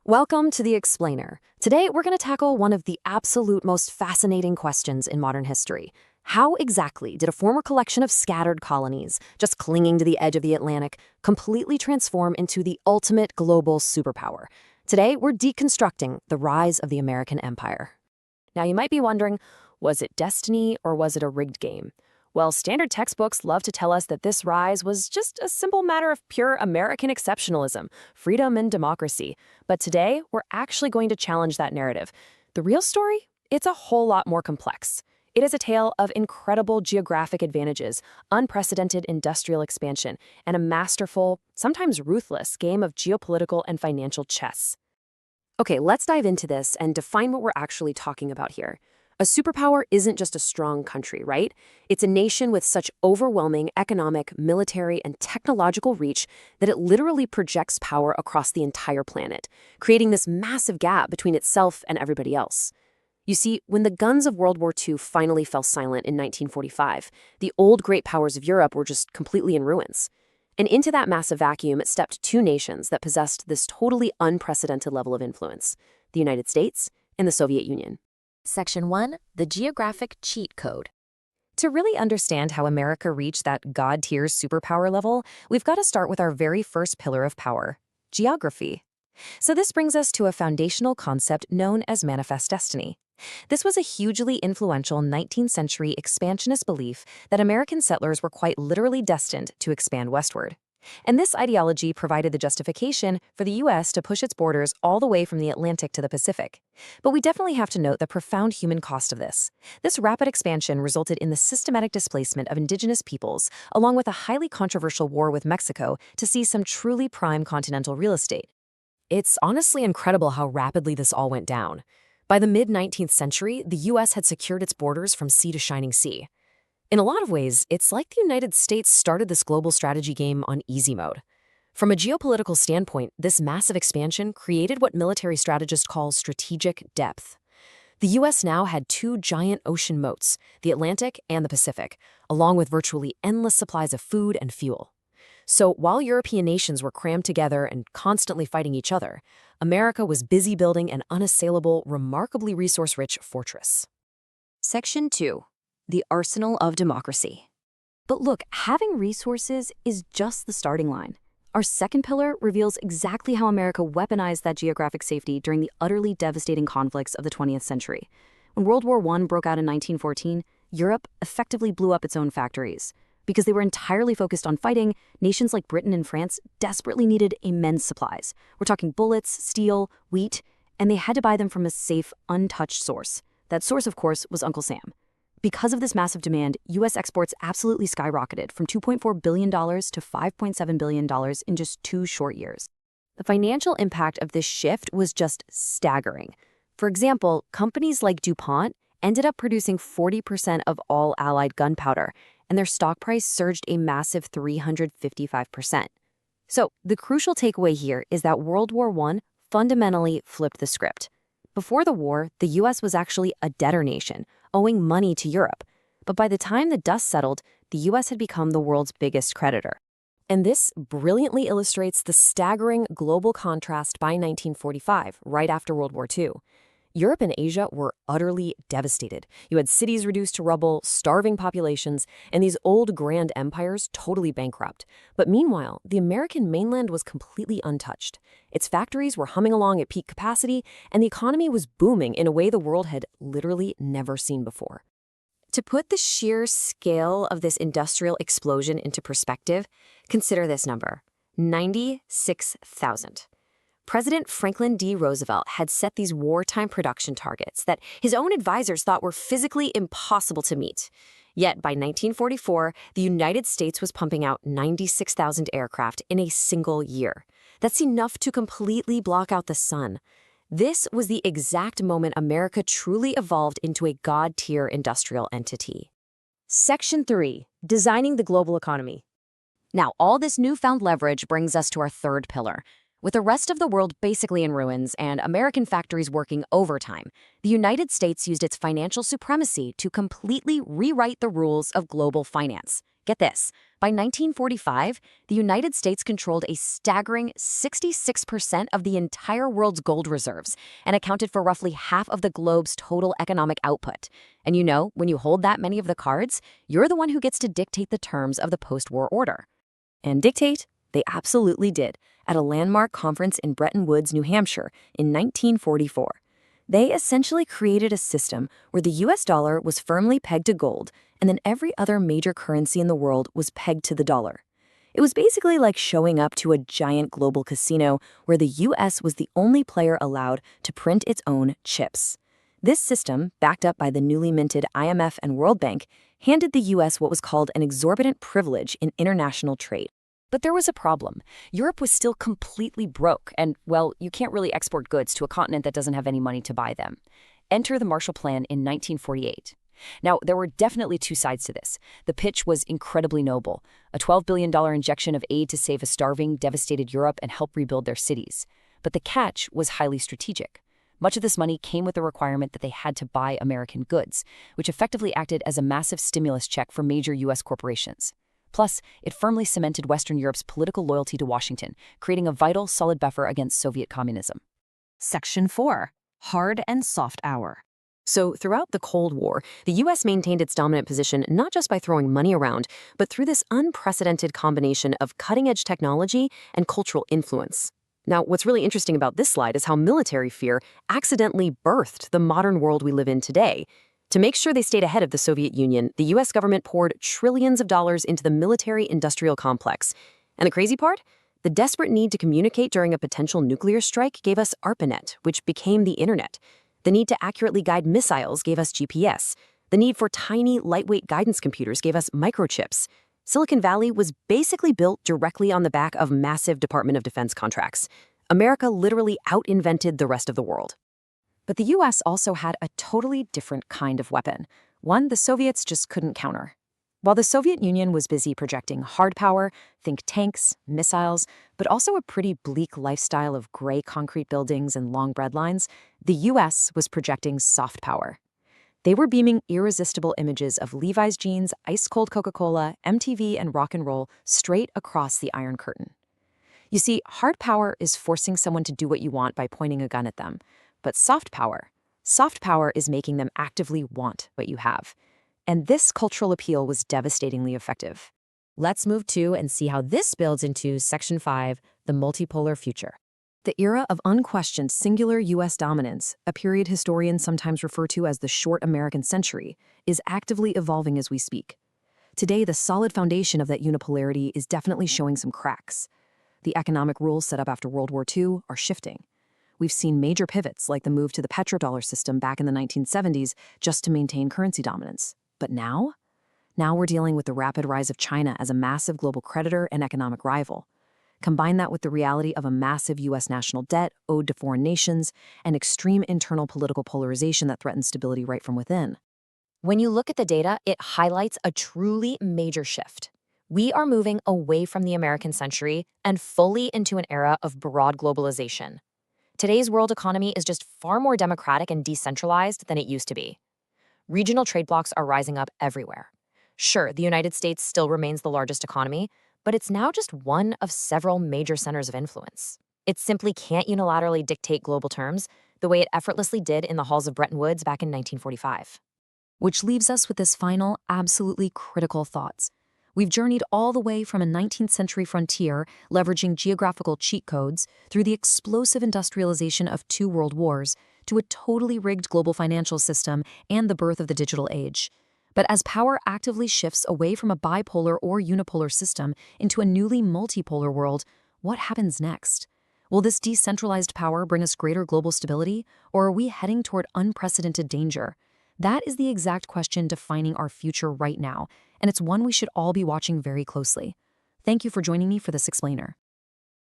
Welcome to The Explainer. Today, we're going to tackle one of the absolute most fascinating questions in modern history. How exactly did a former collection of scattered colonies, just clinging to the edge of the Atlantic, completely transform into the ultimate global superpower? Today, we're deconstructing the rise of the American empire. Now, you might be wondering, was it destiny or was it a rigged game? Well, standard textbooks love to tell us that this rise was just a simple matter of pure American exceptionalism, freedom, and democracy. But today, we're actually going to challenge that narrative. The real story? It's a whole lot more complex. It is a tale of incredible geographic advantages, unprecedented industrial expansion, and a masterful, sometimes ruthless, game of geopolitical and financial chess. Okay, let's dive into this and define what we're actually talking about here. A superpower isn't just a strong country, right? It's a nation with such overwhelming economic, military, and technological reach that it literally projects power across the entire planet, creating this massive gap between itself and everybody else. You see, when the guns of World War II finally fell silent in 1945, the old great powers of Europe were just completely in ruins. And into that massive vacuum stepped two nations that possessed this totally unprecedented level of influence: the United States and the Soviet Union. Section 1. The Geographic Cheat Code. To really understand how America reached that god-tier superpower level, we've got to start with our very first pillar of power: geography. So this brings us to a foundational concept known as manifest destiny. This was a hugely influential 19th century expansionist belief that American settlers were quite literally destined to expand westward. And this ideology provided the justification for the U.S. to push its borders all the way from the Atlantic to the Pacific. But we definitely have to note the profound human cost of this. This rapid expansion resulted in the systematic displacement of indigenous peoples, along with a highly controversial war with Mexico to seize some truly prime continental real estate. It's honestly incredible how rapidly this all went down. By the mid-19th century, the U.S. had secured its borders from sea to shining sea. In a lot of ways, it's like the United States started this global strategy game on easy mode. From a geopolitical standpoint, this massive expansion created what military strategists call strategic depth. The U.S. now had two giant ocean moats, the Atlantic and the Pacific, along with virtually endless supplies of food and fuel. So while European nations were crammed together and constantly fighting each other, America was busy building an unassailable, remarkably resource-rich fortress. Section 2. The Arsenal of Democracy. But look, having resources is just the starting line. Our second pillar reveals exactly how America weaponized that geographic safety during the utterly devastating conflicts of the 20th century. When World War I broke out in 1914, Europe effectively blew up its own factories. Because they were entirely focused on fighting, nations like Britain and France desperately needed immense supplies. We're talking bullets, steel, wheat, and they had to buy them from a safe, untouched source. That source, of course, was Uncle Sam. Because of this massive demand, U.S. exports absolutely skyrocketed from $2.4 billion to $5.7 billion in just 2 short years. The financial impact of this shift was just staggering. For example, companies like DuPont ended up producing 40% of all Allied gunpowder, and their stock price surged a massive 355%. So the crucial takeaway here is that World War I fundamentally flipped the script. Before the war, the U.S. was actually a debtor nation, owing money to Europe. But by the time the dust settled, the U.S. had become the world's biggest creditor. And this brilliantly illustrates the staggering global contrast by 1945, right after World War II. Europe and Asia were utterly devastated. You had cities reduced to rubble, starving populations, and these old grand empires totally bankrupt. But meanwhile, the American mainland was completely untouched. Its factories were humming along at peak capacity, and the economy was booming in a way the world had literally never seen before. To put the sheer scale of this industrial explosion into perspective, consider this number: 96,000. President Franklin D. Roosevelt had set these wartime production targets that his own advisors thought were physically impossible to meet. Yet by 1944, the United States was pumping out 96,000 aircraft in a single year. That's enough to completely block out the sun. This was the exact moment America truly evolved into a god-tier industrial entity. Section 3. Designing the global economy. Now, all this newfound leverage brings us to our third pillar. With the rest of the world basically in ruins and American factories working overtime, the United States used its financial supremacy to completely rewrite the rules of global finance. Get this, by 1945, the United States controlled a staggering 66% of the entire world's gold reserves and accounted for roughly half of the globe's total economic output. And you know, when you hold that many of the cards, you're the one who gets to dictate the terms of the post-war order. And dictate? They absolutely did, at a landmark conference in Bretton Woods, New Hampshire, in 1944. They essentially created a system where the US dollar was firmly pegged to gold, and then every other major currency in the world was pegged to the dollar. It was basically like showing up to a giant global casino where the US was the only player allowed to print its own chips. This system, backed up by the newly minted IMF and World Bank, handed the US what was called an exorbitant privilege in international trade. But there was a problem. Europe was still completely broke, and, well, you can't really export goods to a continent that doesn't have any money to buy them. Enter the Marshall Plan in 1948. Now, there were definitely two sides to this. The pitch was incredibly noble, a $12 billion injection of aid to save a starving, devastated Europe and help rebuild their cities. But the catch was highly strategic. Much of this money came with the requirement that they had to buy American goods, which effectively acted as a massive stimulus check for major U.S. corporations. Plus, it firmly cemented Western Europe's political loyalty to Washington, creating a vital, solid buffer against Soviet communism. Section 4. Hard and soft power. So throughout the Cold War, the U.S. maintained its dominant position not just by throwing money around, but through this unprecedented combination of cutting-edge technology and cultural influence. Now, what's really interesting about this slide is how military fear accidentally birthed the modern world we live in today. To make sure they stayed ahead of the Soviet Union, the U.S. government poured trillions of dollars into the military-industrial complex. And the crazy part? The desperate need to communicate during a potential nuclear strike gave us ARPANET, which became the internet. The need to accurately guide missiles gave us GPS. The need for tiny, lightweight guidance computers gave us microchips. Silicon Valley was basically built directly on the back of massive Department of Defense contracts. America literally out-invented the rest of the world. But the U.S. also had a totally different kind of weapon, one the Soviets just couldn't counter. While the Soviet Union was busy projecting hard power, think tanks, missiles, but also a pretty bleak lifestyle of gray concrete buildings and long bread lines, the U.S. was projecting soft power. They were beaming irresistible images of Levi's jeans, ice-cold Coca-Cola, MTV, and rock and roll straight across the Iron Curtain. You see, hard power is forcing someone to do what you want by pointing a gun at them. But soft power is making them actively want what you have. And this cultural appeal was devastatingly effective. Let's move to and see how this builds into Section 5, the multipolar future. The era of unquestioned singular U.S. dominance, a period historians sometimes refer to as the short American century, is actively evolving as we speak. Today, the solid foundation of that unipolarity is definitely showing some cracks. The economic rules set up after World War II are shifting. We've seen major pivots like the move to the petrodollar system back in the 1970s just to maintain currency dominance. But now we're dealing with the rapid rise of China as a massive global creditor and economic rival. Combine that with the reality of a massive U.S. national debt owed to foreign nations and extreme internal political polarization that threatens stability right from within. When you look at the data, it highlights a truly major shift. We are moving away from the American century and fully into an era of broad globalization. Today's world economy is just far more democratic and decentralized than it used to be. Regional trade blocs are rising up everywhere. Sure, the United States still remains the largest economy, but it's now just one of several major centers of influence. It simply can't unilaterally dictate global terms the way it effortlessly did in the halls of Bretton Woods back in 1945. Which leaves us with this final, absolutely critical thoughts. We've journeyed all the way from a 19th century frontier, leveraging geographical cheat codes, through the explosive industrialization of 2 world wars, to a totally rigged global financial system and the birth of the digital age. But as power actively shifts away from a bipolar or unipolar system into a newly multipolar world, what happens next? Will this decentralized power bring us greater global stability, or are we heading toward unprecedented danger? That is the exact question defining our future right now, and it's one we should all be watching very closely. Thank you for joining me for this explainer.